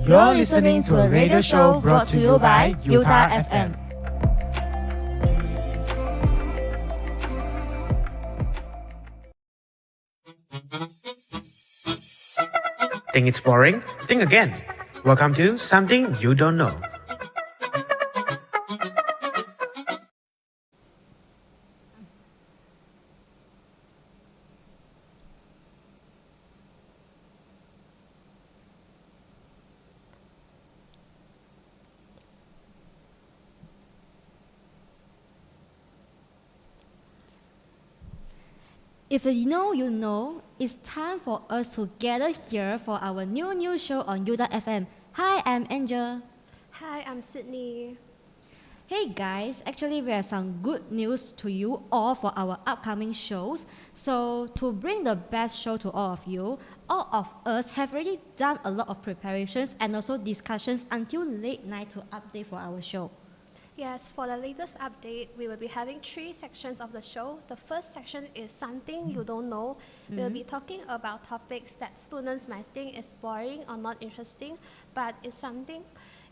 You're listening to a radio show brought to you by UTAR FM. Think it's boring? Think again. Welcome to Something You Don't Know. If you know, it's time for us to gather here for our new show on UTAR FM. Hi, I'm Angel. Hi, I'm Sydney. Hey guys, actually we have some good news to you all for our upcoming shows. So to bring the best show to all of you, all of us have already done a lot of preparations and also discussions until late night to update for our show. Yes, for the latest update, we will be having 3 sections of the show. The first section is Something You Don't Know. We'll be talking about topics that students might think is boring or not interesting, but it's something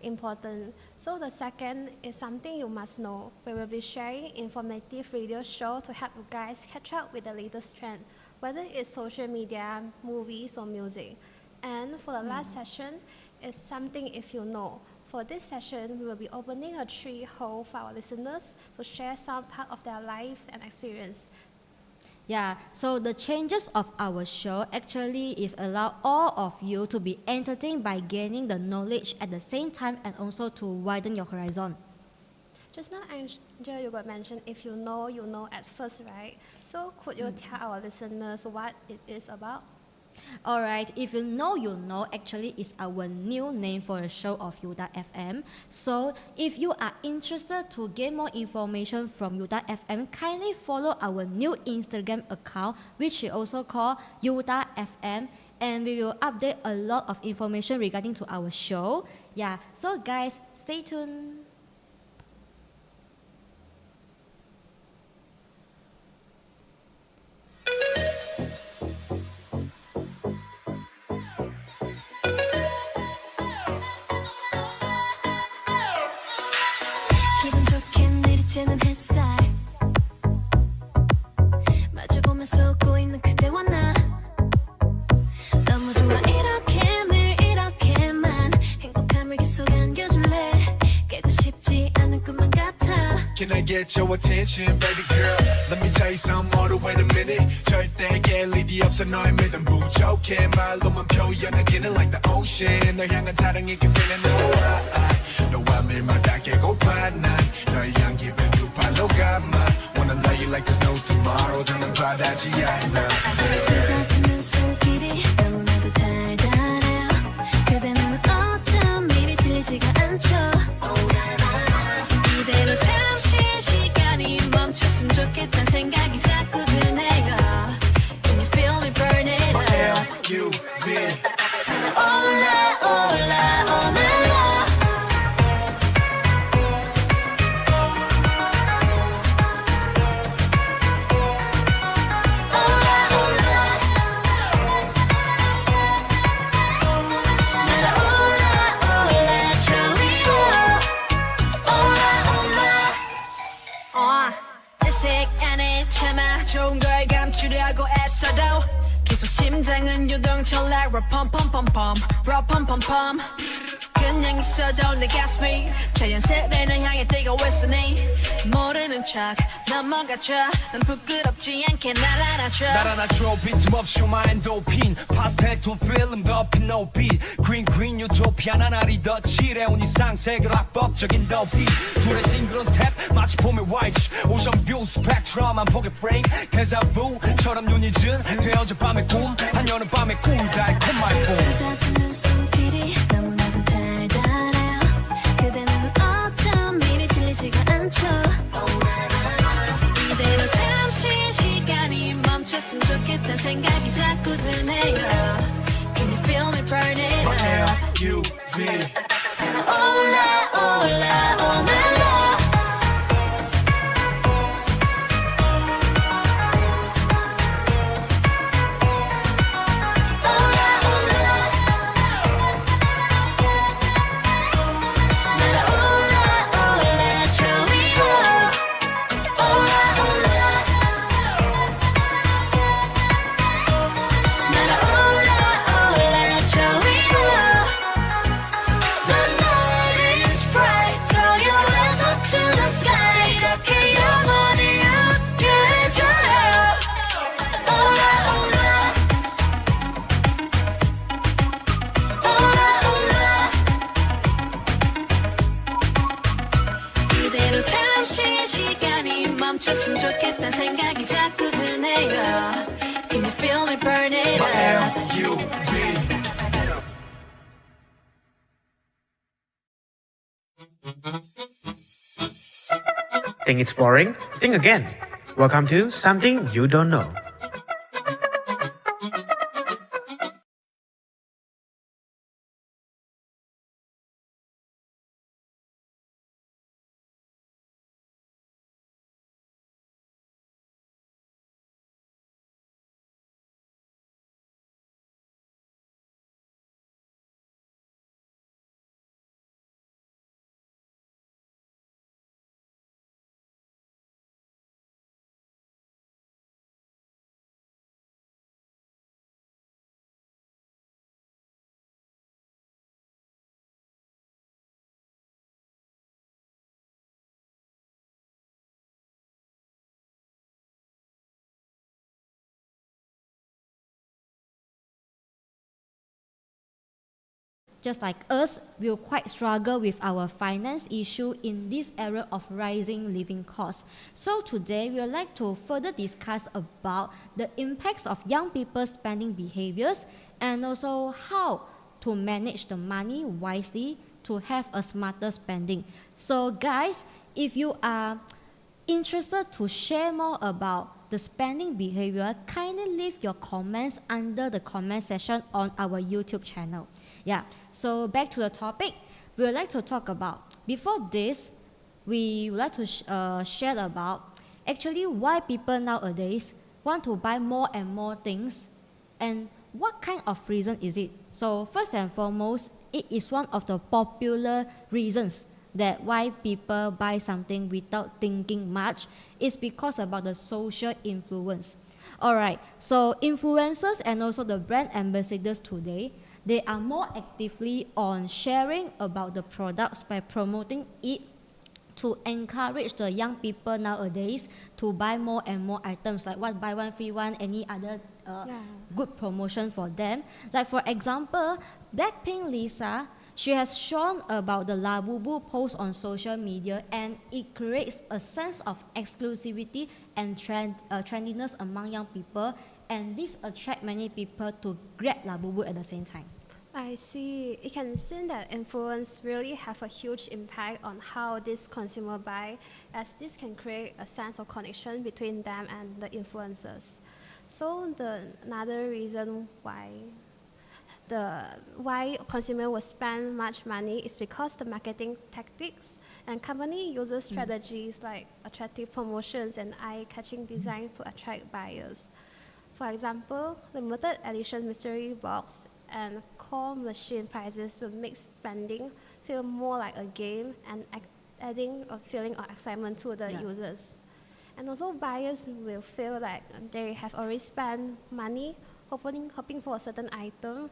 important. So the second is Something You Must Know, where we'll be sharing informative radio show to help you guys catch up with the latest trend, whether it's social media, movies, or music. And for the last session is Something If You Know. For this session, we will be opening a tree hole for our listeners to share some part of their life and experience. Yeah, so the changes of our show actually is allow all of you to be entertained by gaining the knowledge at the same time and also to widen your horizon. Just now, Angel, you got mentioned if you know at first, right? So could you tell our listeners what it is about? Alright, if you know, actually is our new name for the show of UTAR FM. So if you are interested to get more information from UTAR FM, kindly follow our new Instagram account, which we also call UTAR FM, and we will update a lot of information regarding to our show. Yeah, so guys, stay tuned. 는 햇살 마주보면서 웃고 있는 그대와 나 너무 좋아 이렇게 매일 이렇게만 행복함을 계속 안겨줄래 깨고 싶지 않은 꿈만 같아 Can I get your attention, baby girl? Let me tell you something, hold on, wait a minute 절대 깰 일이 없어 너의 믿음 부족해 말로만 표현하기는 like the ocean 널 향한 사랑이 깊이는 너와 밀마다 깨고파 난 너의 향기 배두팔로 감아 Wanna love you like there's no tomorrow 더는 바라지 않아 쓰다듬는 손길이 너무나도 달달해요 그대는 어쩜 이리 질리지가 않죠 이대로 잠시 시간이 멈췄으면 좋겠단 생각이 자꾸 드네요 Can you feel me burning up L-U-V 올라 올라 오늘로 좋은 걸 감추려고 애써도 계속 심장은 유동 철락 럼펌펌펌펌 럼펌펌펌 그냥 있어도 내 가슴이 자연스레 널 향해 뛰고 있으니 모르는 척 넘어가줘 난 부끄럽지 않게 날 안아줘 빈틈없이 마인도핀 파스텔 톤 필름 덮인 no beat green green 유토피아 나날이 더 칠해온 이상 세계로 악법적인 더비 둘의 싱그러운 스텝 마치 봄의 화이트 오션 뷰 스펙트럼 한 폭의 프레임 데자 vu처럼 눈이 진 되어져 밤의 꿈 한여름 밤의 꿀 달콤한 봄 쓰다듬는 손길이 너무나도 달달해요 그대는 어쩜 이리 질리지가 않죠 이대로 잠시 시간이 멈췄으면 좋겠단 생각이 자꾸 드네요 Can you feel me burning up L-U-V 올라 올라 오늘로 올라 올라 멈췄으면 좋겠다는 생각이 자꾸 드네요. Can you feel me burn it up? LUV Think it's boring? Think again. Welcome to Something You Don't Know. Just like us, will quite struggle with our finance issue in this era of rising living costs. So today, we would like to further discuss about the impacts of young people's spending behaviors and also how to manage the money wisely to have a smarter spending. So guys, if you are interested to share more about the spending behavior, kindly leave your comments under the comment section on our YouTube channel. Yeah, so back to the topic, we would like to talk about, before this, we would like to share about actually why people nowadays want to buy more and more things and what kind of reason is it. So first and foremost, it is one of the popular reasons that why people buy something without thinking much is because about the social influence. Alright, so influencers and also the brand ambassadors today, they are more actively on sharing about the products by promoting it to encourage the young people nowadays to buy more and more items, like what, buy one free one, any other good promotion for them. Like for example, Blackpink Lisa, she has shown about the Labubu post on social media, and it creates a sense of exclusivity and trendiness among young people, and this attracts many people to grab Labubu at the same time. I see. It can seem that influence really have a huge impact on how this consumer buy, as this can create a sense of connection between them and the influencers. So another reason why consumer will spend much money is because the marketing tactics and company uses strategies like attractive promotions and eye-catching designs to attract buyers. For example, limited edition mystery box and core machine prices will make spending feel more like a game and adding a feeling of excitement to the users. And also buyers will feel like they have already spent money hoping for a certain item,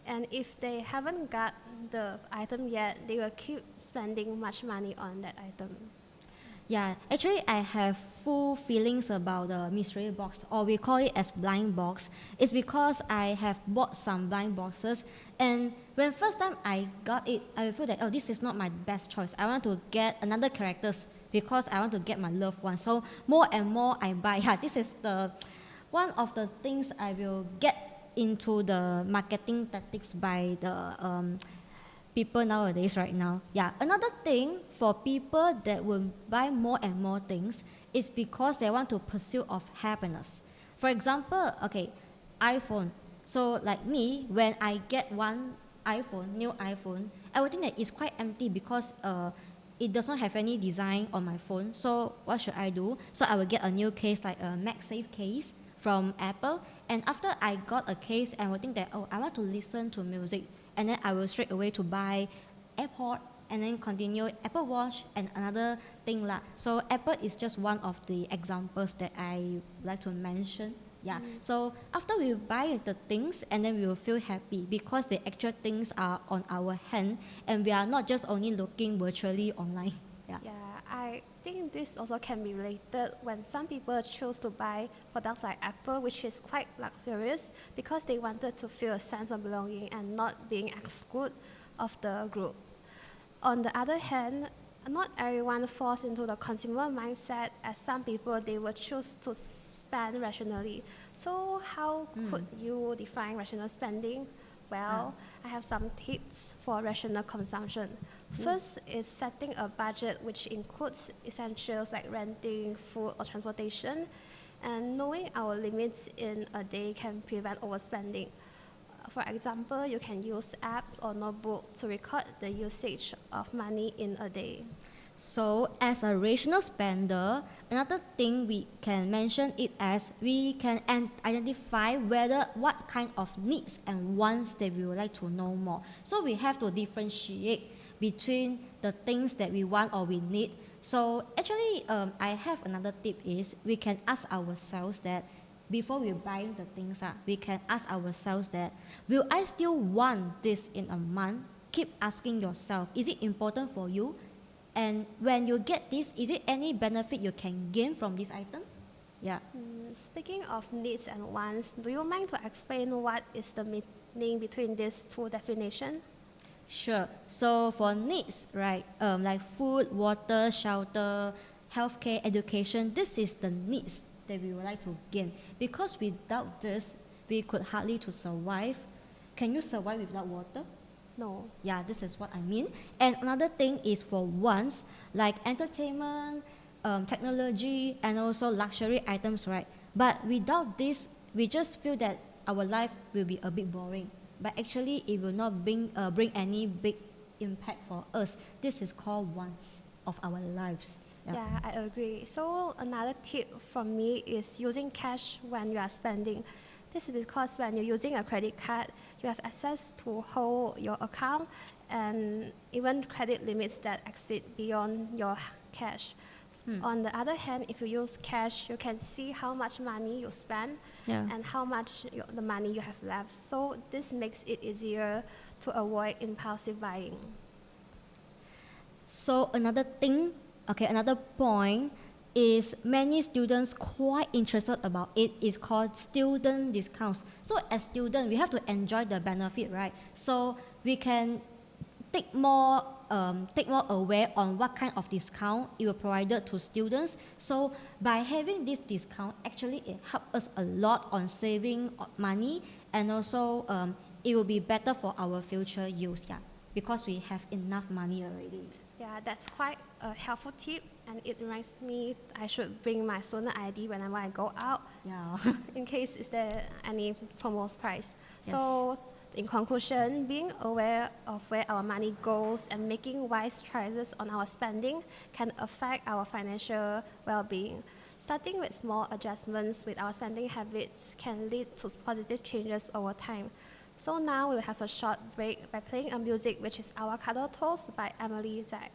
and if they haven't got the item yet, they will keep spending much money on that item. Yeah, actually I have full feelings about the mystery box, or we call it as blind box. It's because I have bought some blind boxes, and when first time I got it, I feel that, oh, this is not my best choice. I want to get another characters because I want to get my loved one. So more and more I buy. Yeah, this is the one of the things I will get into the marketing tactics by the people nowadays right now. Yeah, another thing for people that will buy more and more things is because they want to pursue of happiness. For example, okay, iPhone. So like me, when I get one iPhone, new iPhone, I would think that it's quite empty because it does not have any design on my phone. So what should I do? So I will get a new case, like a MagSafe case from Apple, and after I got a case, I will think that, oh, I want to listen to music, and then I will straight away to buy AirPod, and then continue Apple Watch and another thing lah. So Apple is just one of the examples that I like to mention. Yeah. So after we buy the things, and then we will feel happy because the actual things are on our hand, and we are not just only looking virtually online. Yeah. I think this also can be related when some people choose to buy products like Apple, which is quite luxurious, because they wanted to feel a sense of belonging and not being excluded of the group. On the other hand, Not everyone falls into the consumer mindset, as some people they will choose to spend rationally. So how could you define rational spending? Well, I have some tips for rational consumption. First is setting a budget which includes essentials like renting, food or transportation, and knowing our limits in a day can prevent overspending. For example, you can use apps or notebook to record the usage of money in a day. So, as a rational spender, another thing we can mention it as we can identify whether what kind of needs and wants that we would like to know more. So, we have to differentiate between the things that we want or we need. So, actually, I have another tip is we can ask ourselves that before we buying the things, we can ask ourselves that, will I still want this in a month? Keep asking yourself, is it important for you? And when you get this, is it any benefit you can gain from this item? Yeah. Speaking of needs and wants, do you mind to explain what is the meaning between these two definitions? Sure. So for needs, right, like food, water, shelter, healthcare, education, this is the needs that we would like to gain. Because without this, we could hardly to survive. Can you survive without water? No. Yeah, this is what I mean. And another thing is for wants, like entertainment, technology, and also luxury items, right? But without this, we just feel that our life will be a bit boring. But actually, it will not bring any big impact for us. This is called wants of our lives. Yeah, I agree. So another tip from me is using cash when you are spending. This is because when you're using a credit card, you have access to hold your account and even credit limits that exceed beyond your cash. On the other hand, if you use cash, you can see how much money you spend and how much the money you have left. So this makes it easier to avoid impulsive buying. So another thing, another point is many students quite interested about it is called student discounts. So as student, we have to enjoy the benefit, right? So we can take more aware on what kind of discount it will provided to students. So by having this discount, actually it helps us a lot on saving money, and also it will be better for our future use, because we have enough money already. Yeah, that's quite a helpful tip, and it reminds me I should bring my student ID whenever I go out, in case is there any promo price. Yes. So in conclusion, being aware of where our money goes and making wise choices on our spending can affect our financial well-being. Starting with small adjustments with our spending habits can lead to positive changes over time. So now we'll have a short break by playing a music which is Avocado Toast by Emily Zach.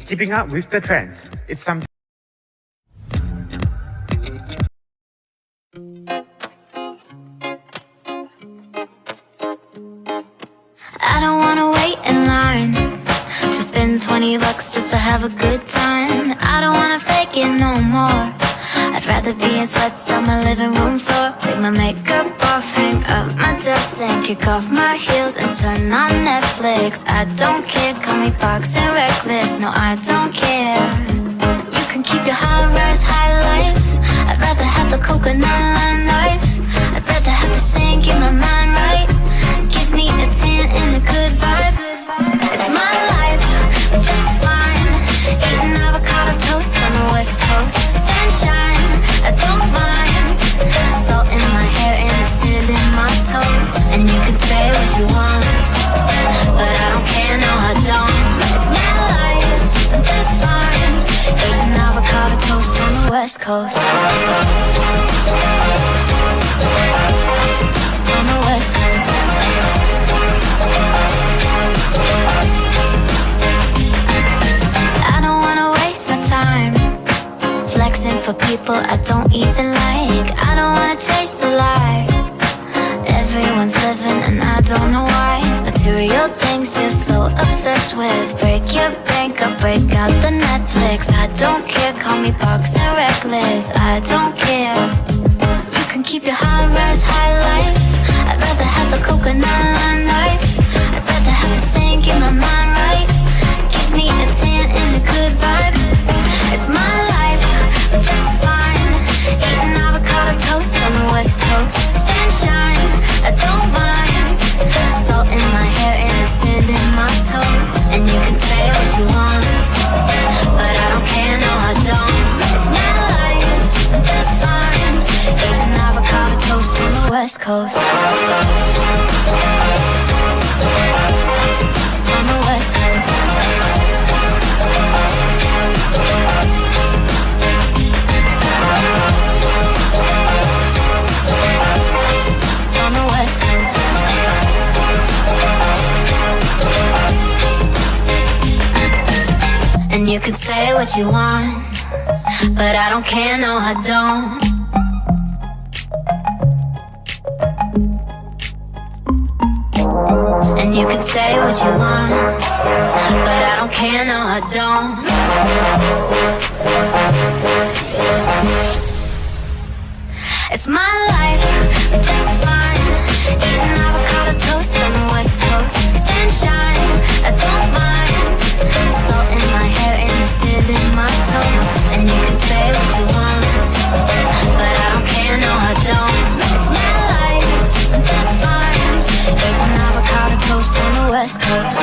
Keeping up with the trends, it's something. I don't wanna wait in line to spend $20 just to have a good time. I don't wanna fake it no more. I'd rather be in sweats on my living room floor. Take my makeup off, hang up my dress and kick off my heels and turn on Netflix. I don't care, call me boxing reckless. No, I don't care. You can keep your high-rise high life. I'd rather have the coconut lime knife. I'd rather have the sink in my mind right. Give me a 10 and a good vibe. It's my life, just fine. Eating avocado toast on the west coast. Sunshine, I don't mind. Salt in my hair and the sand in my toes. And you can say what you want, but I don't care, no I don't. It's my life, I'm just fine. Eating avocado toast on the west coast. On the west coast. I don't wanna waste my time flexing for people I don't even like. I don't wanna taste the lie. Everyone's living and I don't know why. Material things you're so obsessed with. Break your bank up, break out the Netflix. I don't care, call me boxing reckless. I don't care. You can keep your high rise, high life. I'd rather have the coconut lime life. I'd rather have the sink in my mind right. Give me a tan and a good vibe. It's my life, I'm just fine. Eating avocado toast on the west coast. Sunshine, I don't mind. Salt in my hair and the sand in my toes. And you can say what you want, but I don't care, no I don't. It's my life, I'm just fine. Eating avocado toast on the west coast. On the west coast. On the west coast. And you could say what you want, but I don't care, no I don't. And you could say what you want, but I don't care, no I don't. It's my life, I'm just fine. Eating avocado toast on the west coast. Sunshine, I don't mind. Salt in my hair and the sand in my toes. And you can say what you want, but I don't care, no I don't. It's my life, I'm just fine. Eating avocado toast on the west coast.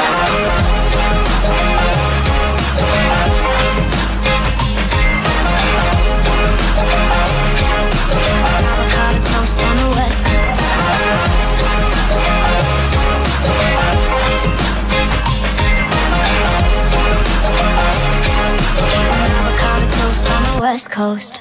Avocado toast on the west coast. Avocado toast on the west coast.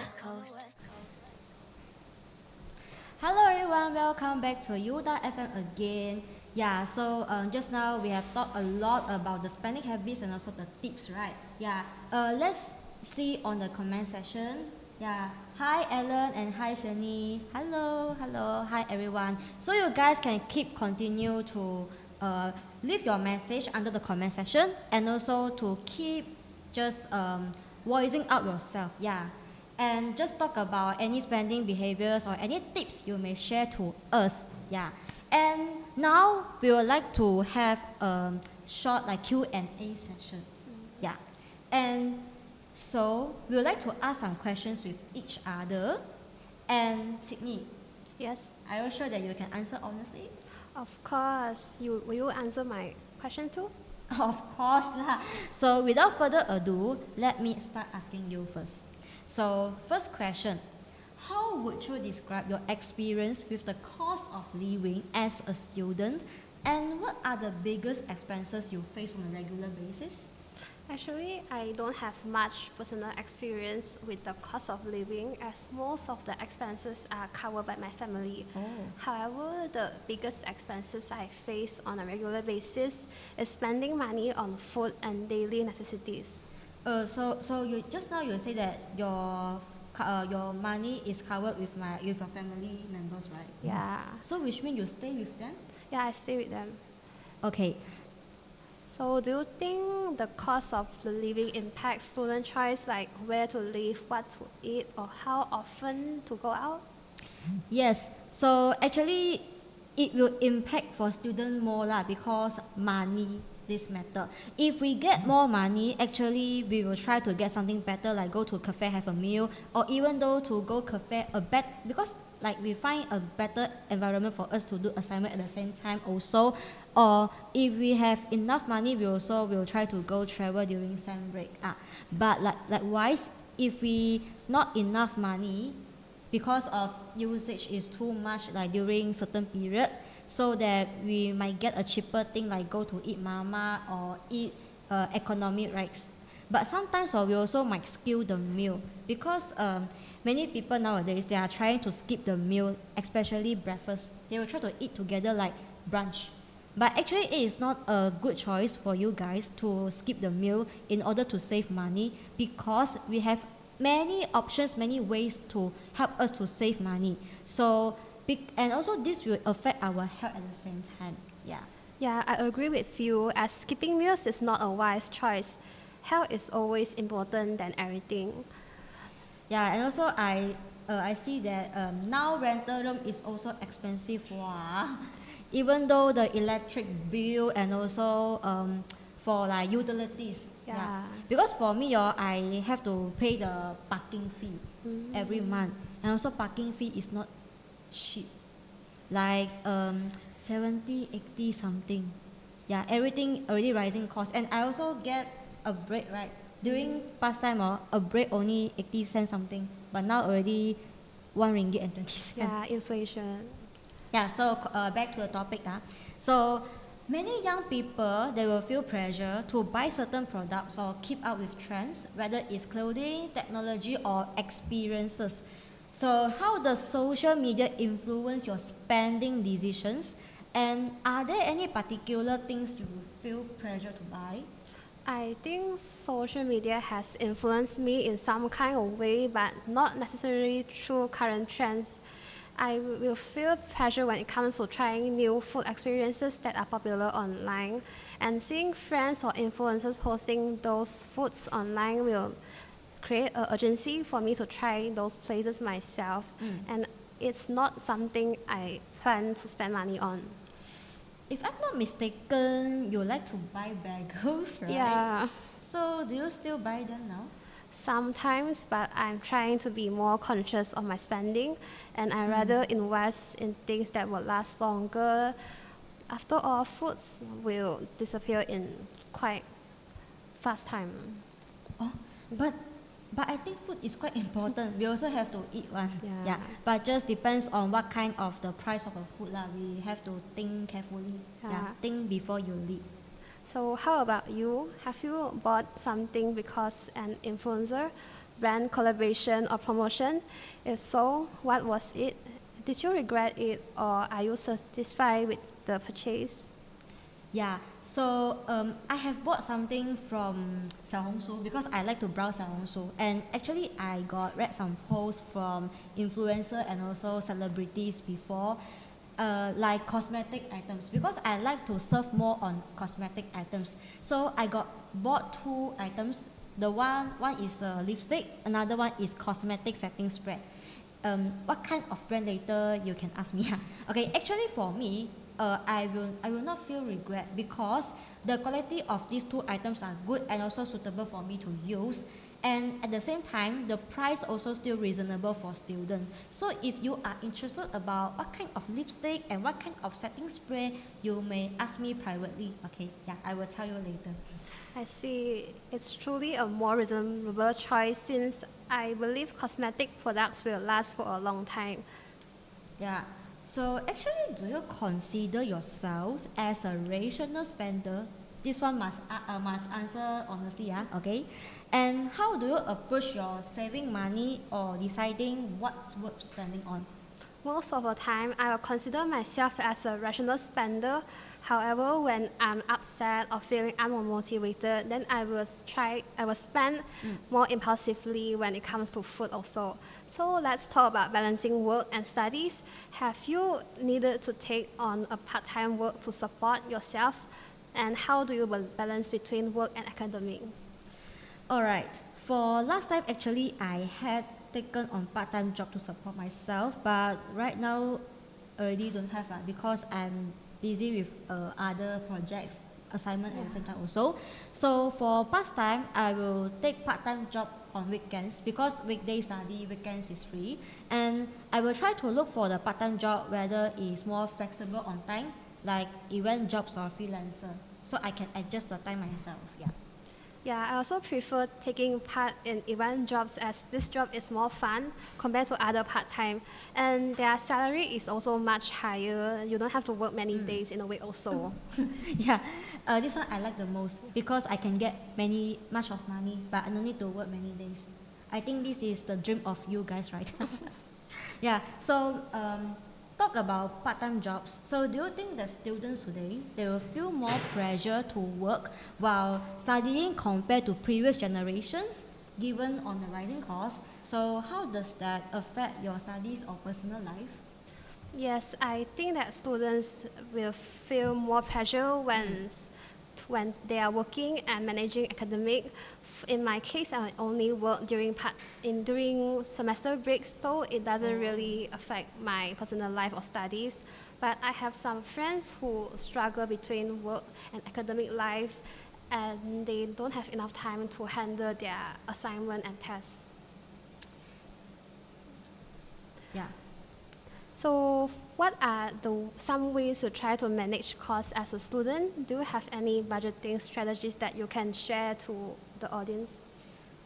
Hello everyone, welcome back to UTAR FM again. Yeah, so just now we have talked a lot about the spending habits and also the tips, right? Yeah, let's see on the comment section. Yeah, hi Ellen and hi Shani. Hello, hi everyone. So you guys can continue to leave your message under the comment section and also to keep just voicing out yourself. Yeah. And just talk about any spending behaviors or any tips you may share to us. Yeah. And now we would like to have a short like Q&A session. Yeah. And so we would like to ask some questions with each other. And Sydney, Yes, are you sure that you can answer honestly? of course. Will you answer my question too? Of course lah. So without further ado, let me start asking you first. So first question, how would you describe your experience with the cost of living as a student, and what are the biggest expenses you face on a regular basis? Actually, I don't have much personal experience with the cost of living as most of the expenses are covered by my family. Oh. However, the biggest expenses I face on a regular basis is spending money on food and daily necessities. So you just now you say that your money is covered with your family members, right? Yeah. So which means you stay with them? Yeah, I stay with them. Okay. So do you think the cost of the living impacts student choice, like where to live, what to eat, or how often to go out? Yes. So actually, it will impact for student more lah because money this matter. If we get more money, actually we will try to get something better, like go to a cafe have a meal, or even though to go cafe because like we find a better environment for us to do assignment at the same time also. Or if we have enough money, we also will try to go travel during sem break. But likewise, if we not enough money because of usage is too much like during certain period, so that we might get a cheaper thing like go to eat mama or eat economic rice. But sometimes we also might skip the meal because many people nowadays they are trying to skip the meal, especially breakfast. They will try to eat together like brunch. But actually it is not a good choice for you guys to skip the meal in order to save money, because we have many options, many ways to help us to save money. So and also this will affect our health at the same time. Yeah. Yeah, I agree with you, as skipping meals is not a wise choice. Health is always important than everything. Yeah, and also I see that now rental room is also expensive. Wow. Even though the electric bill and also for like utilities. Yeah. Because for me, I have to pay the parking fee every month, and also parking fee is not cheap, like 70, 80 something. Yeah, everything already rising cost, and I also get a break, right? During past time, a break only 80 cents something, but now already 1 ringgit and 20 cents. Yeah, inflation. Yeah, so back to the topic. So many young people, they will feel pressure to buy certain products or keep up with trends, whether it's clothing, technology, or experiences. So how does social media influence your spending decisions? And are there any particular things you feel pressure to buy? I think social media has influenced me in some kind of way, but not necessarily through current trends. I will feel pressure when it comes to trying new food experiences that are popular online. And seeing friends or influencers posting those foods online will create an urgency for me to try those places myself. And it's not something I plan to spend money on. If I'm not mistaken, you like to buy bagels, right? Yeah, So do you still buy them now? sometimes, but I'm trying to be more conscious of my spending, and I rather invest in things that will last longer. After all, foods will disappear in quite fast time. Oh, but I think food is quite important. We also have to eat one. Yeah. But just depends on what kind of the price of the food lah. We have to think carefully. Yeah. Think before you leave. So how about you? Have you bought something because an influencer, brand collaboration or promotion? If so, what was it? Did you regret it, or are you satisfied with the purchase? Yeah, so I have bought something from Xiaohongshu because I like to browse Xiaohongshu, and actually I read some posts from influencer and also celebrities before, like cosmetic items, because I like to surf more on cosmetic items. So I bought 2 items. The one is lipstick, another one is cosmetic setting spray. What kind of brand later you can ask me. Okay, actually for me, I will not feel regret because the quality of these 2 items are good and also suitable for me to use, and at the same time the price also still reasonable for students. So if you are interested about what kind of lipstick and what kind of setting spray, you may ask me privately. Okay, yeah, I will tell you later. I see. It's truly a more reasonable choice since I believe cosmetic products will last for a long time. Yeah. So actually, do you consider yourselves as a rational spender? This one must answer honestly, okay? And how do you approach your saving money or deciding what's worth spending on? Most of the time, I will consider myself as a rational spender. However, when I'm upset or feeling unmotivated, then I will spend more impulsively when it comes to food also. So let's talk about balancing work and studies. Have you needed to take on a part-time work to support yourself? And how do you balance between work and academic? Alright, for last time actually I had taken on part-time job to support myself, but right now already don't have because I'm busy with other projects, assignment at the same time also. So for pastime, I will take part-time job on weekends because weekday study, weekends is free, and I will try to look for the part-time job whether it's more flexible on time, like event jobs or freelancer, so I can adjust the time myself. Yeah. Yeah, I also prefer taking part in event jobs as this job is more fun compared to other part-time, and their salary is also much higher. You don't have to work many days in a week also. Yeah, this one I like the most because I can get much of money, but I don't need to work many days. I think this is the dream of you guys, right? Yeah. So talk about part-time jobs. So do you think that students today they will feel more pressure to work while studying compared to previous generations, given on the rising costs? So how does that affect your studies or personal life? Yes, I think that students will feel more pressure when when they are working and managing academic. In my case, I only work during semester breaks, so it doesn't really affect my personal life or studies. But I have some friends who struggle between work and academic life, and they don't have enough time to handle their assignment and tests. Yeah. So what are some ways to try to manage costs as a student? Do you have any budgeting strategies that you can share to the audience?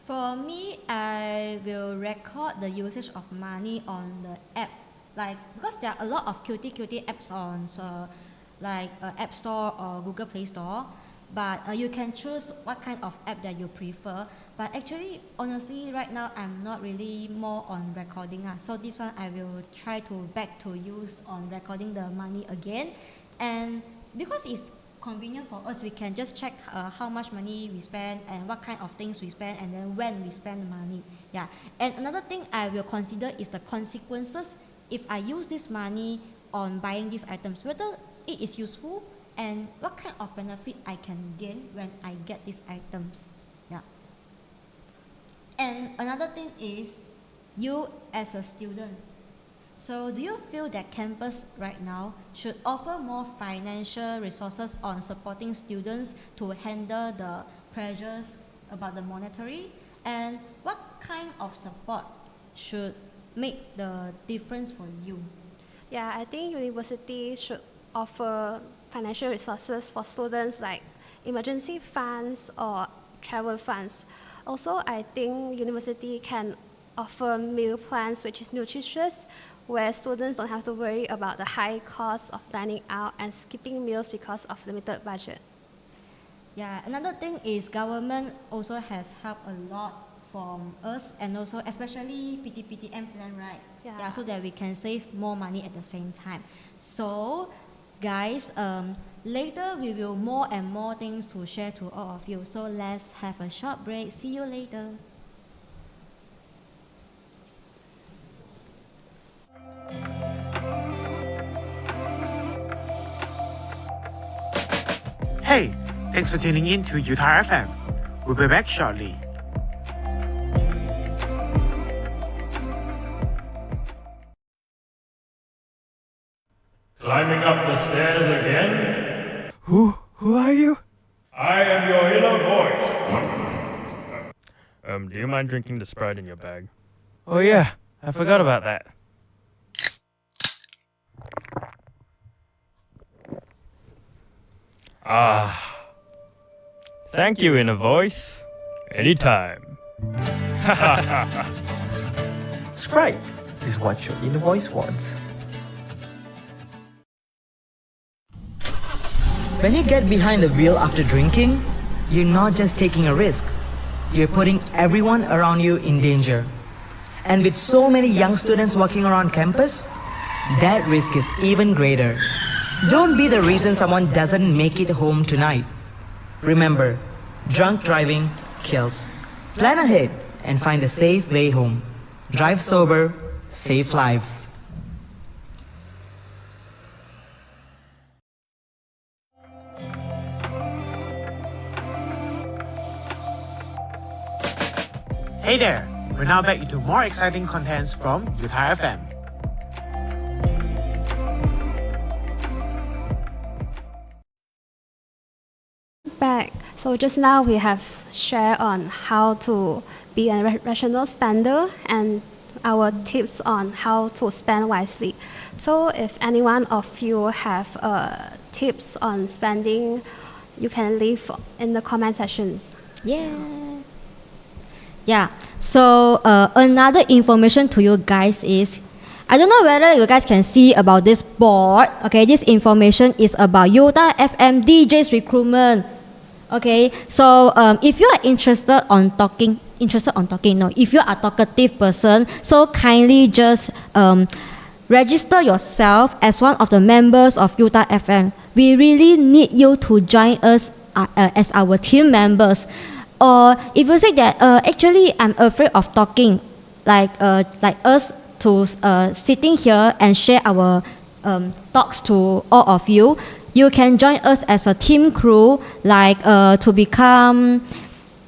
For me, I will record the usage of money on the app. Because there are a lot of cutie apps on App Store or Google Play Store. But you can choose what kind of app that you prefer. But actually, honestly, right now, I'm not really more on recording. So this one, I will try to back to use on recording the money again. And because it's convenient for us, we can just check how much money we spend and what kind of things we spend and then when we spend the money. Yeah. And another thing I will consider is the consequences if I use this money on buying these items, whether it is useful and what kind of benefit I can gain when I get these items. Yeah. And another thing is you as a student. So do you feel that campus right now should offer more financial resources on supporting students to handle the pressures about the monetary? And what kind of support should make the difference for you? Yeah, I think university should offer financial resources for students like emergency funds or travel funds. Also, I think university can offer meal plans which is nutritious, where students don't have to worry about the high cost of dining out and skipping meals because of limited budget. Yeah, another thing is government also has helped a lot from us, and also especially PTPTM plan, right? Yeah. So that we can save more money at the same time. So guys, later we will more and more things to share to all of you. So let's have a short break. See you later. Hey, thanks for tuning in to UTAR FM. We'll be back shortly. Climbing up the stairs again? Who are you? I am your inner voice. Do you mind drinking the Sprite in your bag? Oh yeah, I forgot about that. Thank you, inner voice. Anytime. Sprite is what your inner voice wants. When you get behind the wheel after drinking, you're not just taking a risk, you're putting everyone around you in danger. And with so many young students walking around campus, that risk is even greater. Don't be the reason someone doesn't make it home tonight. Remember, drunk driving kills. Plan ahead and find a safe way home. Drive sober, save lives. Hey there, we're now back into more exciting contents from UTAR FM. Back. So just now we have shared on how to be a rational spender and our tips on how to spend wisely. So if any one of you have tips on spending, you can leave in the comment sections. Yeah. So another information to you guys is, I don't know whether you guys can see about this board. Okay, this information is about UTAR FM DJs recruitment. Okay, so if you are interested on talking, if you are a talkative person, so kindly just register yourself as one of the members of UTAR FM. We really need you to join us as our team members. Or if you say that actually I'm afraid of talking, like us to sitting here and share our talks to all of you, you can join us as a team crew, like to become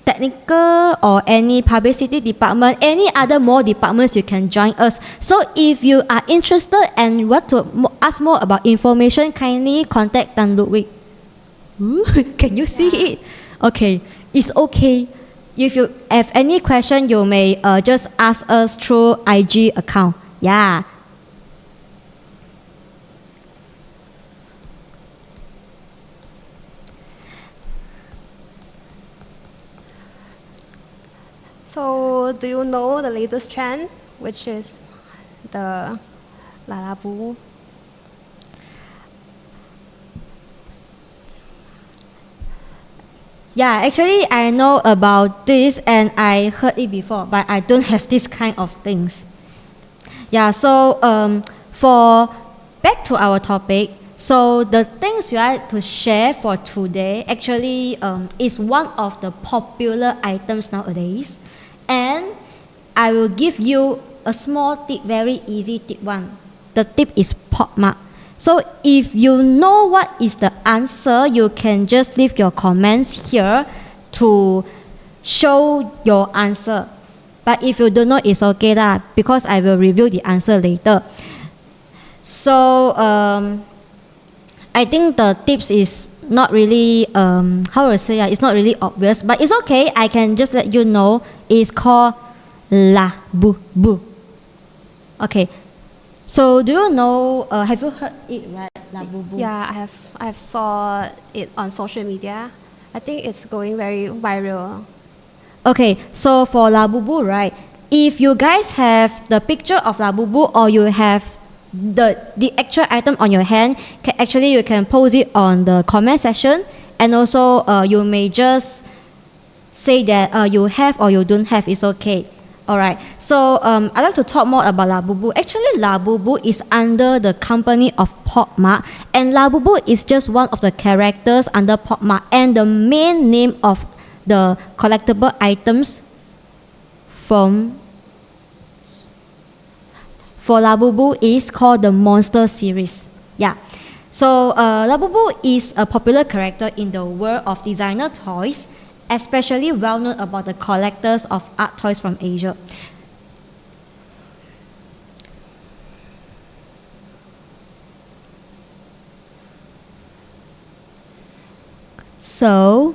technical or any publicity department, any other more departments you can join us. So if you are interested and want to ask more about information, kindly contact Tan Ludwig. Ooh, can you see it? Okay, it's okay. If you have any question, you may just ask us through IG account. Yeah. So, do you know the latest trend, which is the Lalabu? Yeah, actually I know about this and I heard it before, but I don't have this kind of things. Yeah, so for back to our topic, so the things we like to share for today actually is one of the popular items nowadays. And I will give you a small tip, very easy tip one. The tip is pop mark. So if you know what is the answer, you can just leave your comments here to show your answer. But if you don't know, it's okay lah, because I will reveal the answer later. So I think the tips is not really, how to say, it's not really obvious, but it's okay. I can just let you know. It's called la bu bu. Okay. So do you know, have you heard it, right? La bu bu. Yeah, I have saw it on social media. I think it's going very viral. Okay, so for Labubu, right? If you guys have the picture of Labubu or you have the actual item on your hand, actually you can post it on the comment section, and also you may just say that you have or you don't have. It's okay. Alright, so I'd like to talk more about Labubu. Actually, Labubu is under the company of Pop Mart, and Labubu is just one of the characters under Pop Mart, and the main name of the collectible items for Labubu is called the Monster series. Yeah. So Labubu is a popular character in the world of designer toys, especially well known about the collectors of art toys from Asia. So,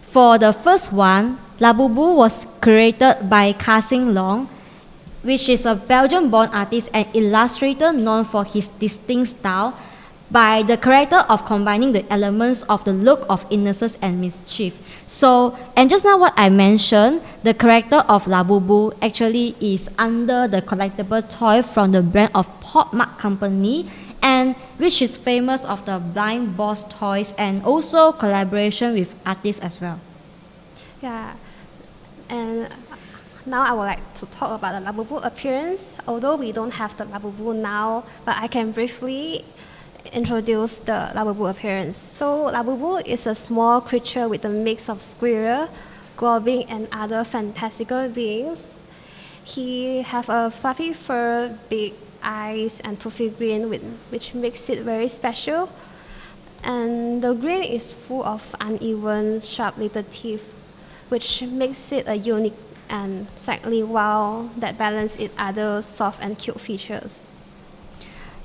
for the first one, Labubu was created by Casing Long, which is a Belgian-born artist and illustrator known for his distinct style, by the character of combining the elements of the look of innocence and mischief. So, and just now what I mentioned, the character of Labubu actually is under the collectible toy from the brand of Pop Mart Company, and which is famous of the Blind Boss toys and also collaboration with artists as well. Yeah, and now I would like to talk about the Labubu appearance. Although we don't have the Labubu now, but I can briefly introduce the Labubu appearance. So Labubu is a small creature with a mix of squirrel, goblin, and other fantastical beings. He have a fluffy fur, big eyes, and toothy grin, which makes it very special. And the grin is full of uneven, sharp little teeth, which makes it a unique and slightly wow that balance its other soft and cute features.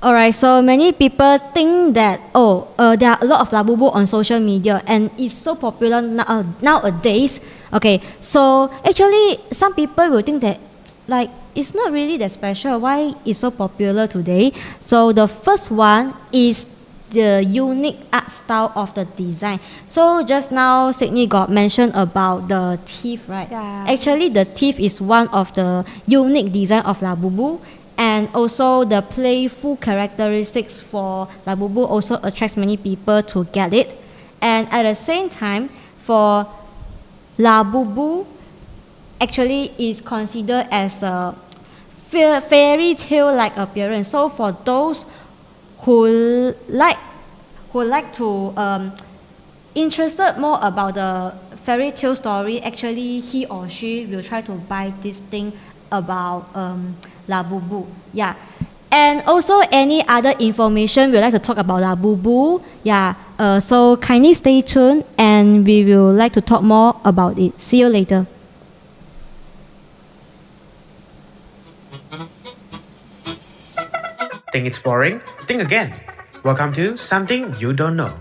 Alright, so many people think that, there are a lot of Labubu on social media and it's so popular nowadays. Okay, so actually some people will think that like it's not really that special. Why it's so popular today? So the first one is the unique art style of the design. So just now Sydney got mentioned about the teeth, right? Yeah. Actually the teeth is one of the unique design of Labubu. And also the playful characteristics for Labubu also attracts many people to get it. And at the same time, for Labubu actually is considered as a fairy tale like appearance. So for those who like to interested more about the fairy tale story, actually he or she will try to buy this thing about Labubu. Yeah. And also any other information we'd like to talk about Labubu. Yeah, so kindly stay tuned and we will like to talk more about it. See you later. Think it's boring? Think again. Welcome to Something You Don't Know.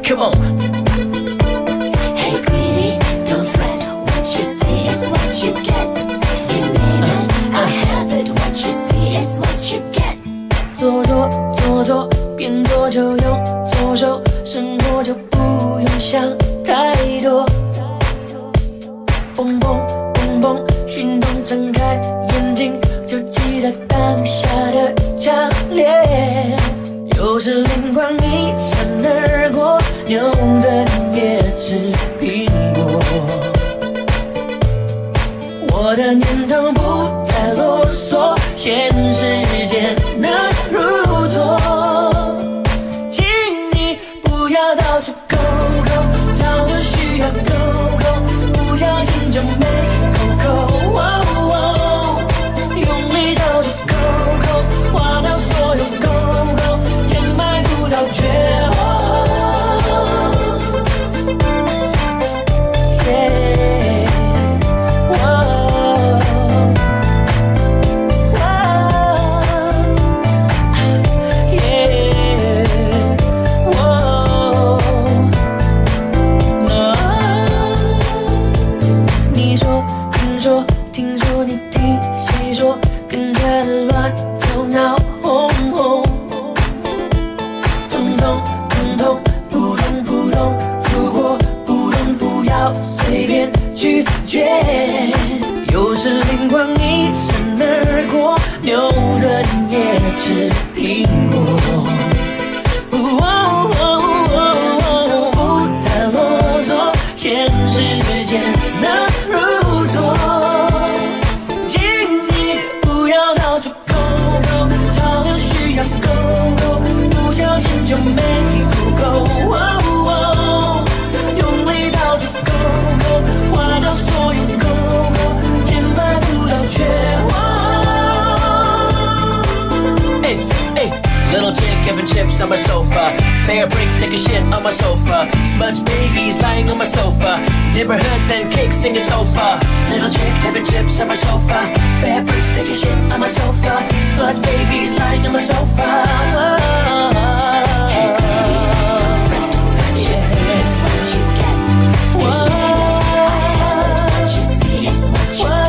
Come on. Hey greedy, don't fret. What you see is what you get. You need it, I have it. What you see is what you get. 做做做做，边做就用左手，生活就不用想太多。蹦蹦蹦蹦，心动睁开眼睛，就记得当下的强烈。有时灵光一闪而过，牛顿也吃苹果。我的念头不再啰嗦，现实间能如昨。请你不要到处勾勾，早就需要勾勾，不小心就没扣扣。用力到处勾勾，划到所有勾勾，千百度到绝望。你说，听说，听说你听谁说，跟着乱走闹哄哄，通通通通扑通扑通，如果不懂不要随便拒绝。有时灵光一闪而过，牛顿也吃苹果。不太啰嗦，现实间能如昨。请你不要到处勾勾，早就需要勾勾，不小心就没扣扣。用力到处勾勾，划到所有勾勾，千百度到绝望。Little chick having chips on my sofa. Bear bricks taking shit on my sofa. Smudge babies lying on my sofa. Neighborhoods and cakes in the sofa. Little chick having chips on my sofa. Bear bricks taking shit on my sofa. Smudge babies lying on my sofa. Hey, don't fret. What you see is what you get. What you see is what you get.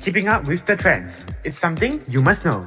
Keeping up with the trends. It's something you must know.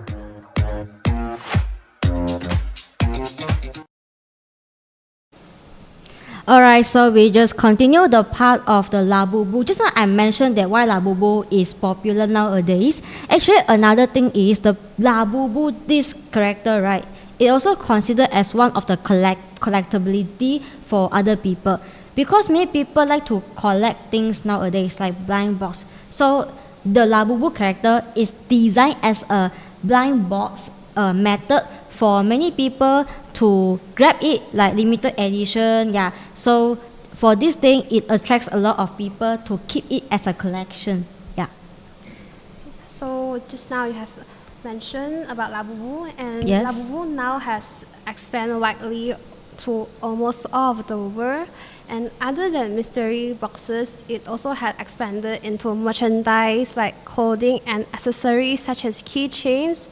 Alright, so we just continue the part of the Labubu. Just now I mentioned that why Labubu is popular nowadays. Actually, another thing is the Labubu, this character, right? It also considered as one of the collectability for other people. Because many people like to collect things nowadays, like blind box. So the Labubu character is designed as a blind box method for many people to grab it like limited edition. Yeah, so for this thing, it attracts a lot of people to keep it as a collection. Yeah. So just now you have mentioned about Labubu, and Yes. Labubu now has expanded widely to almost all of the world. And other than mystery boxes, it also had expanded into merchandise like clothing and accessories such as keychains.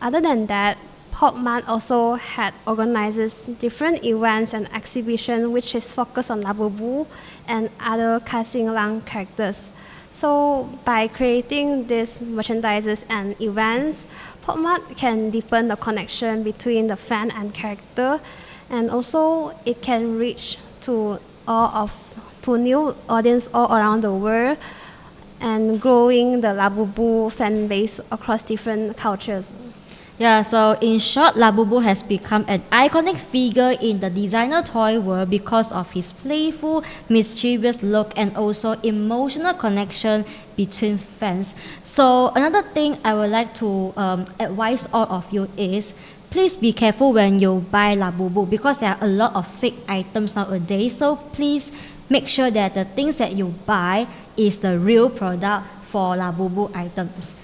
Other than that, Pop Mart also had organizes different events and exhibitions which is focused on Labubu and other Kasing Lang characters. So by creating these merchandises and events, Pop Mart can deepen the connection between the fan and character, and also it can reach to new audience all around the world and growing the Labubu fan base across different cultures. Yeah, so in short, Labubu has become an iconic figure in the designer toy world because of his playful, mischievous look and also emotional connection between fans. So another thing I would like to advise all of you is, please be careful when you buy Labubu because there are a lot of fake items nowadays. So please make sure that the things that you buy is the real product for Labubu items.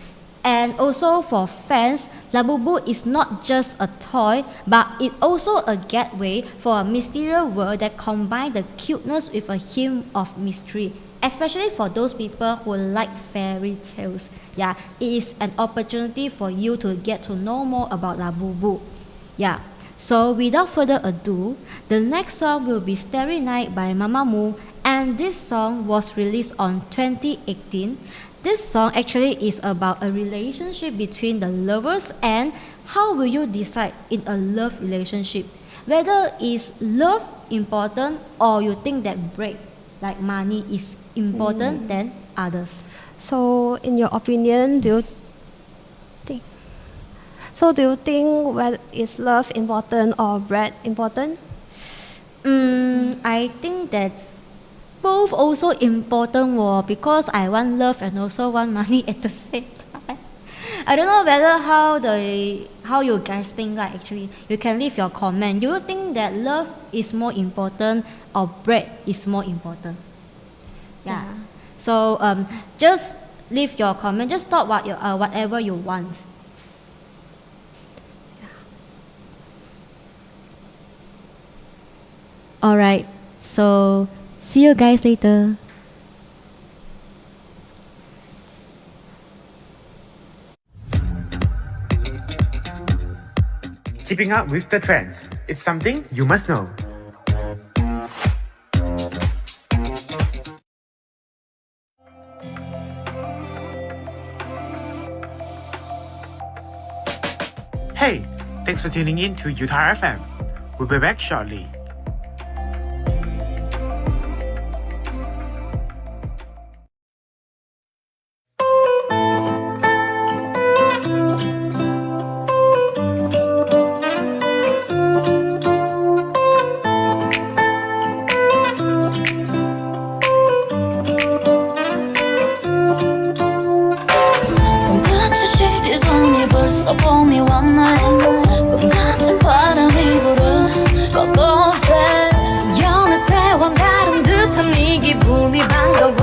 And also for fans, Labubu is not just a toy, but it also a gateway for a mysterious world that combines the cuteness with a hint of mystery, especially for those people who like fairy tales. Yeah, it is an opportunity for you to get to know more about Labubu. Yeah, so without further ado, the next song will be Starry Night by Mamamoo, and this song was released on 2018. This song actually is about a relationship between the lovers and how will you decide in a love relationship, whether is love important or you think that break like money is important than others. So in your opinion, do you think whether is love important or bread important? I think that both also important because I want love and also want money at the same time. I don't know whether how you guys think, like actually you can leave your comment. Do you think that love is more important or bread is more important? Yeah. So just leave your comment. Just talk whatever you want. Alright, so see you guys later. Keeping up with the trends. It's something you must know. Hey, thanks for tuning in to UTAR FM. We'll be back shortly. 손끝이 시리더니 벌써 봄이 왔네 꿈 같은 바람이 불어 걷어새 연애 때와 다른 듯한 이 기분이 반가워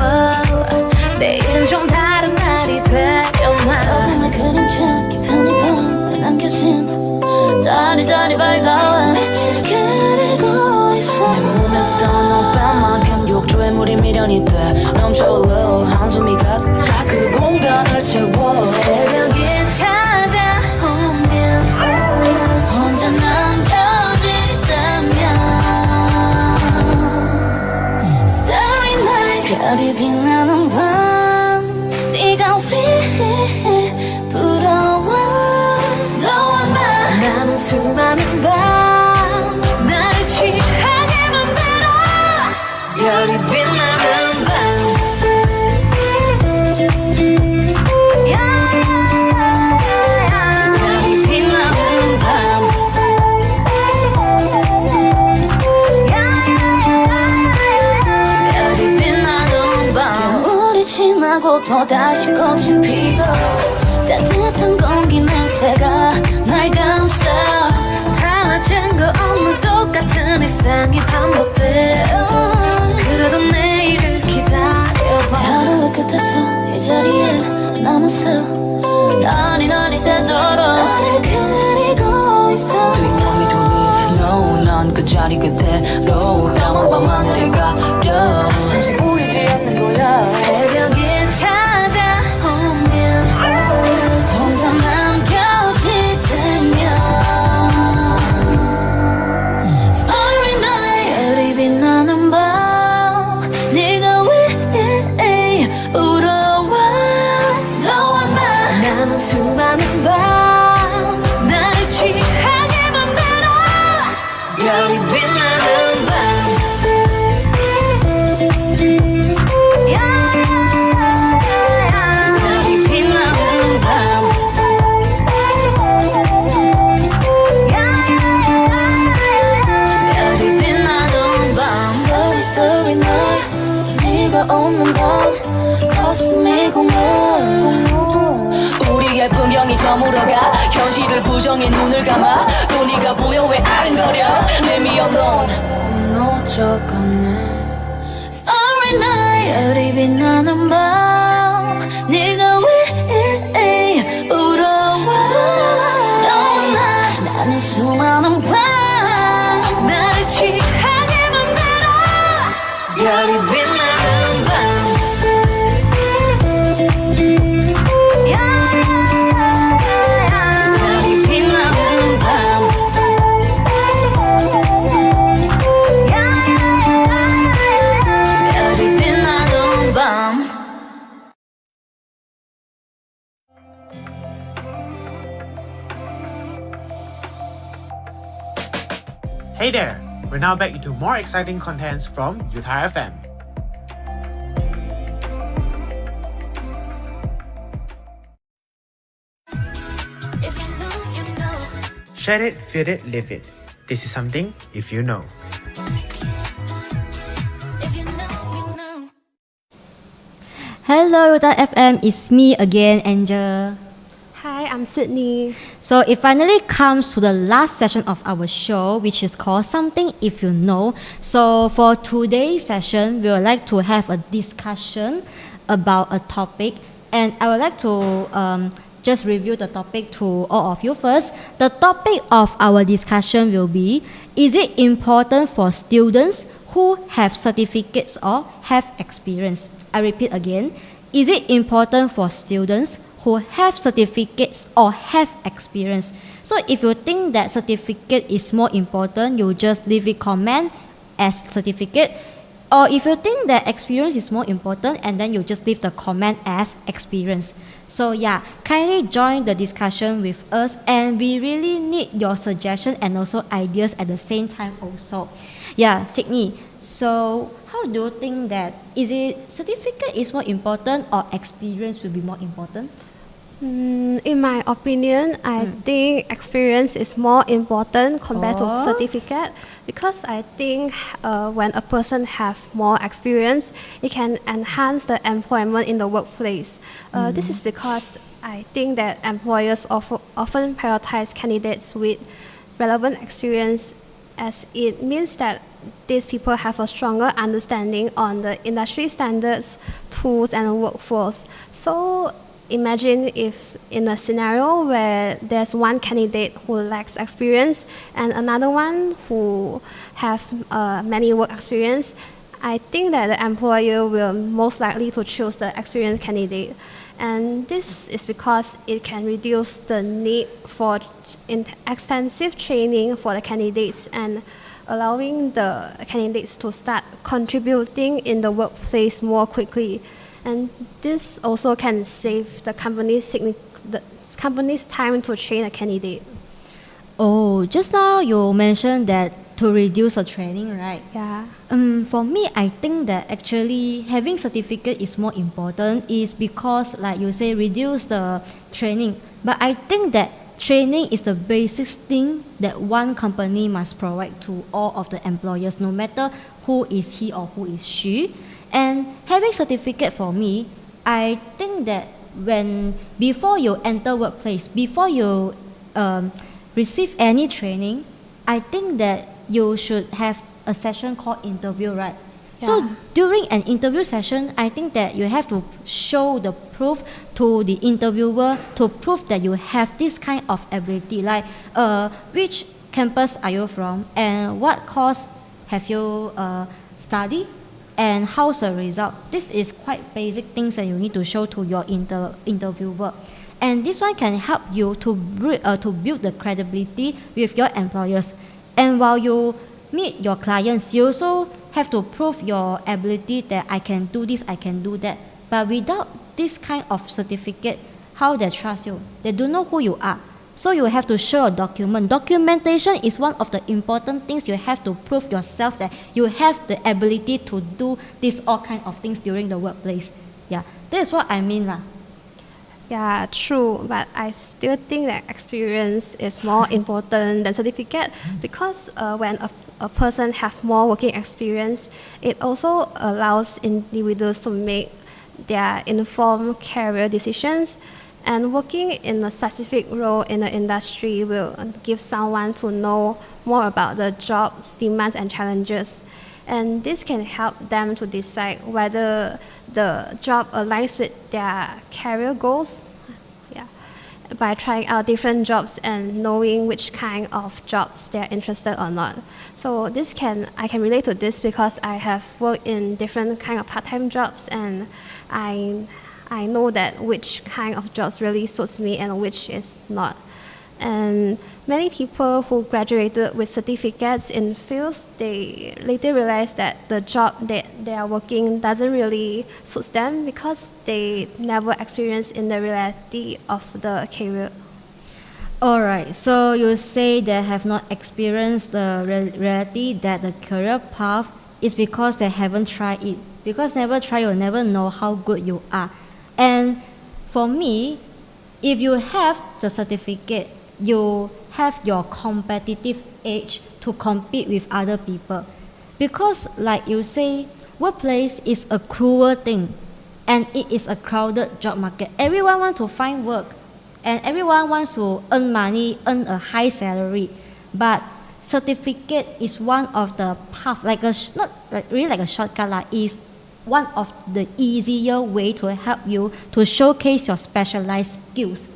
내일은 좀 다른 날이 되려나 어둠의 그림책 깊은 이 밤에 남겨진 다리 밝아와 빛을 그리고 있어 내 몸에서 너만큼 욕조에 물이 미련이 돼 넘쳐흘러 한숨이 가득 그 공간을 채워 새벽이 찾아오면 혼자 남겨지다면 Starry night 별이 빛나는 밤 네가 휘 불어와 너와 나는 수많은 밤 나를 취하게 만들어 별이 빛나는 밤 별이 빛나는 밤 별이 빛나는 밤 겨울이 지나고 또다시 꽃이 피고 따뜻한 공기 냄새가 날 감싸 달라진 거 없는 똑같은 일상이 반복돼 그래도 내일을 기다려봐 하루의 끝에서 이 자리에 남았어 넌이 새도록 나를 그리고 있어 We want me to live low 난 그 자리 그대로 까만 밤하늘에 가려 잠시 보이지 않는 거야 새벽이 찾아오면 혼자 남겨질 때면 Starry night 별이 빛나는 밤 네가 왜 울어와 너와 나는 수많은 밤 나를 취하게 만들어 별이 빛나는 밤 별이 빛나는 밤 별이 빛나는 밤 Starry starry night 네가 없는 밤 가슴이 공허 우리의 풍경이 저물어가 현실을 부정해 눈을 감아 또 네가 보여 왜 아른거려 Leave me alone 무너져가네 Starry night 별이 빛나는 밤 네가 왜 울어와 너와 나는 수많은 밤 나를 취하게 만들어 별이 빛나는 밤 별이 빛나는 밤 별이 빛나는 밤 Hey there! We're now back into more exciting contents from UTAR FM. If you know, you know. Share it, feel it, live it. This is something if you know. If you know, you know. Hello, UTAR FM, it's me again, Angel. Hi, I'm Sydney. So it finally comes to the last session of our show, which is called Something If You Know. So for today's session, we would like to have a discussion about a topic, and I would like to just review the topic to all of you first. The topic of our discussion will be, is it important for students who have certificates or have experience? I repeat again, is it important for students who have certificates or have experience? So if you think that certificate is more important, you just leave it comment as certificate. Or if you think that experience is more important, and then you just leave the comment as experience. So yeah, kindly join the discussion with us, and we really need your suggestion and also ideas at the same time also. Yeah, Sydney, so how do you think that, is it certificate is more important or experience will be more important? In my opinion, I think experience is more important compared to certificate, because I think when a person have more experience, it can enhance the employment in the workplace. This is because I think that employers often prioritize candidates with relevant experience, as it means that these people have a stronger understanding on the industry standards, tools, and workflows. So imagine if in a scenario where there's one candidate who lacks experience and another one who have many work experience, I think that the employer will most likely to choose the experienced candidate. And this is because it can reduce the need for extensive training for the candidates and allowing the candidates to start contributing in the workplace more quickly. And this also can save the company's time to train a candidate. Oh, just now you mentioned that to reduce the training, right? Yeah. For me, I think that actually having certificate is more important, is because, like you say, reduce the training. But I think that training is the basic thing that one company must provide to all of the employers, no matter who is he or who is she. And having certificate, for me, I think that before you enter workplace, before you receive any training, I think that you should have a session called interview, right? So during an interview session, I think that you have to show the proof to the interviewer to prove that you have this kind of ability, like which campus are you from and what course have you studied and how's the result. This is quite basic things that you need to show to your interviewer. And this one can help you to build the credibility with your employers. And while you meet your clients, you also have to prove your ability that I can do this, I can do that. But without this kind of certificate, how they trust you? They don't know who you are. So you have to show a document. Documentation is one of the important things. You have to prove yourself that you have the ability to do this all kind of things during the workplace. Yeah, that is what I mean lah. Yeah, true. But I still think that experience is more important than certificate because when a person have more working experience, it also allows individuals to make their informed career decisions. And working in a specific role in the industry will give someone to know more about the job's demands and challenges. And this can help them to decide whether the job aligns with their career goals. Yeah, by trying out different jobs and knowing which kind of jobs they're interested or not. So I can relate to this because I have worked in different kind of part-time jobs, and I know that which kind of jobs really suits me and which is not. And many people who graduated with certificates in fields, they later realize that the job that they are working doesn't really suit them because they never experienced in the reality of the career. Alright, so you say they have not experienced the reality that the career path is because they haven't tried it. Because never try, you'll never know how good you are. And for me, if you have the certificate, you have your competitive edge to compete with other people. Because like you say, workplace is a cruel thing and it is a crowded job market. Everyone wants to find work and everyone wants to earn money, earn a high salary. But certificate is one of the path, not really like a shortcut, is one of the easier way to help you to showcase your specialized skills.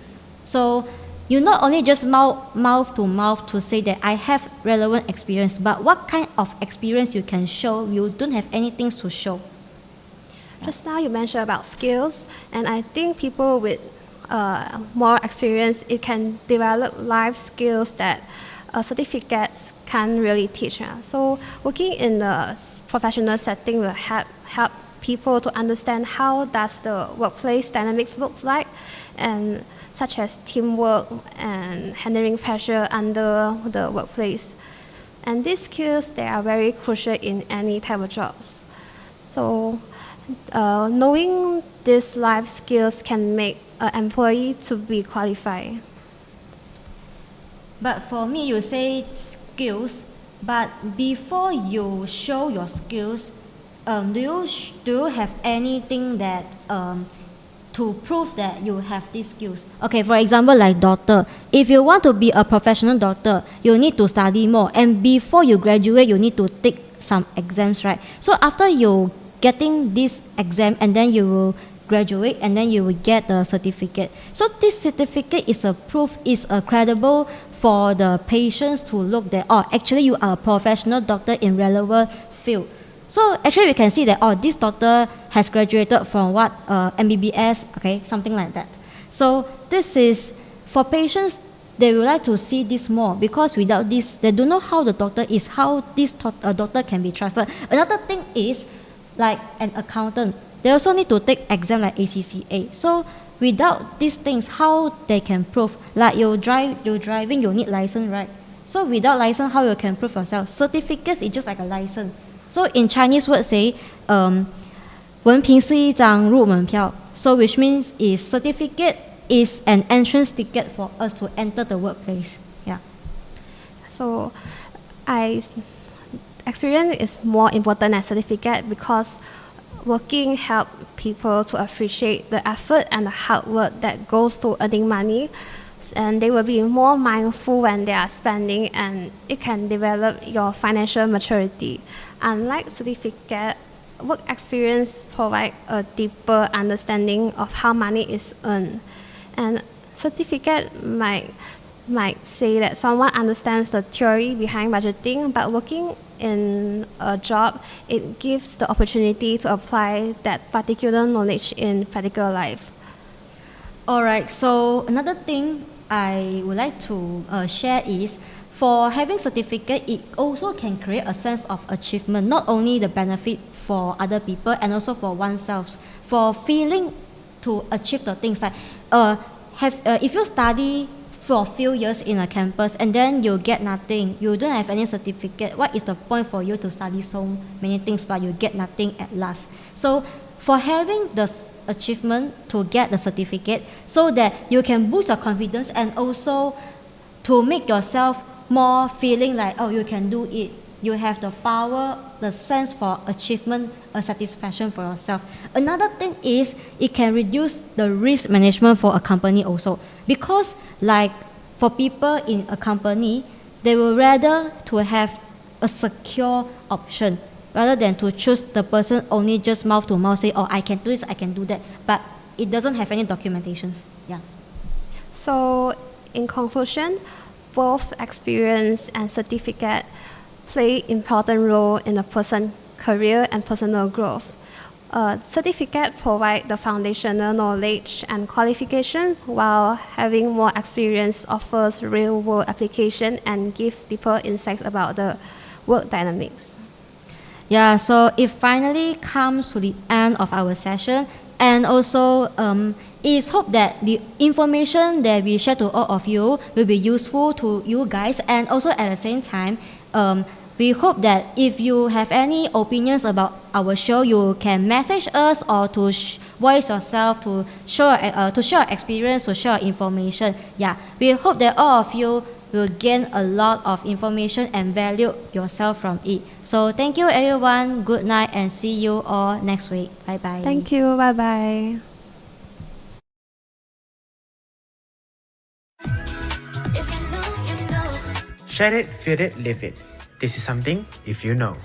So you not only just mouth to mouth to say that I have relevant experience, but what kind of experience you can show, you don't have anything to show. Just now you mentioned about skills, and I think people with more experience, it can develop life skills that certificates can't really teach. So working in the professional setting will help people to understand how does the workplace dynamics looks like, and such as teamwork and handling pressure under the workplace. And these skills, they are very crucial in any type of jobs. So knowing these life skills can make an employee to be qualified. But for me, you say skills, but before you show your skills, do you have anything that to prove that you have these skills? Okay, for example, like doctor. If you want to be a professional doctor, you need to study more. And before you graduate, you need to take some exams, right? So after you getting this exam, and then you will graduate, and then you will get the certificate. So this certificate is a proof, is a credible for the patients to look that, oh, actually you are a professional doctor in relevant field. So actually we can see that, oh, this doctor has graduated from what, MBBS, okay, something like that. So this is, for patients, they would like to see this more, because without this, they don't know how the doctor is, how this doctor can be trusted. Another thing is, like an accountant, they also need to take exam like ACCA. So without these things, how they can prove? Like you're driving, you need license, right? So without license, how you can prove yourself? Certificates is just like a license. So in Chinese word say, 文凭是一张入门票. So which means is certificate is an entrance ticket for us to enter the workplace. Yeah. So experience is more important than certificate, because Working help people to appreciate the effort and the hard work that goes to earning money, and they will be more mindful when they are spending, and it can develop your financial maturity. Unlike certificate, work experience provide a deeper understanding of how money is earned. And certificate might say that someone understands the theory behind budgeting, but working in a job, it gives the opportunity to apply that particular knowledge in practical life. Alright, so another thing I would like to share is, for having certificate, it also can create a sense of achievement, not only the benefit for other people and also for oneself, for feeling to achieve the things like if you study for a few years in a campus and then you get nothing, you don't have any certificate, what is the point for you to study so many things but you get nothing at last? So for having the achievement to get the certificate, so that you can boost your confidence and also to make yourself more feeling like, oh, you can do it. You have the power, the sense for achievement, a satisfaction for yourself. Another thing is it can reduce the risk management for a company also, because like for people in a company, they will rather to have a secure option rather than to choose the person only just mouth to mouth say, oh, I can do this, I can do that, but it doesn't have any documentations. Yeah. So in conclusion, both experience and certificate play important role in a person's career and personal growth. Certificate provide the foundational knowledge and qualifications, while having more experience offers real-world application and give deeper insights about the work dynamics. Yeah, so it finally comes to the end of our session, and also it's hoped that the information that we share to all of you will be useful to you guys, and also at the same time, we hope that if you have any opinions about our show, you can message us or to voice yourself, to share experience, to share information. Yeah, we hope that all of you will gain a lot of information and value yourself from it. So thank you everyone, good night, and see you all next week. Bye bye. Thank you, bye bye. Share it, feel it, live it. This is something if you know.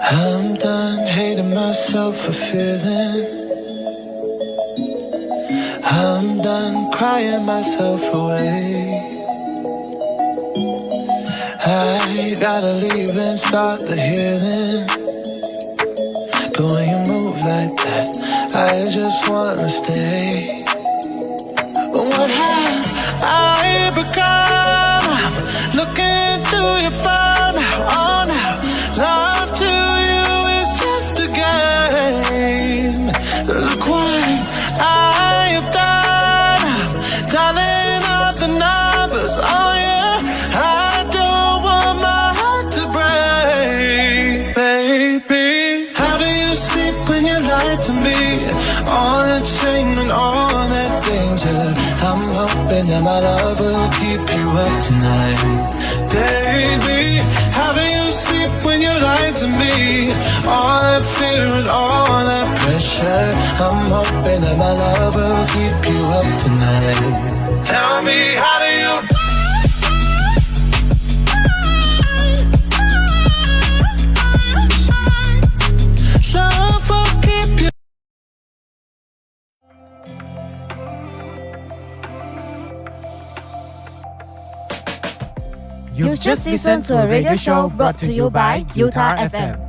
I'm done hating myself for feeling. I'm done crying myself away. I gotta leave and start the healing. But when you move like that, I just wanna stay. What have I become? I'm looking through your phone now, oh now. Love to you is just a game. Look what I have done. I'm dialing up the numbers, oh yeah. I don't want my heart to break, baby. How do you sleep when you lie to me? All that shame and all that danger. I'm hoping that my love will keep you up tonight, baby. How do you sleep when you lie to me? All that fear and all that pressure. I'm hoping that my love will keep you up tonight. Tell me, how do you? Love will keep you. You've just listened to a radio show brought to you by UTAR FM.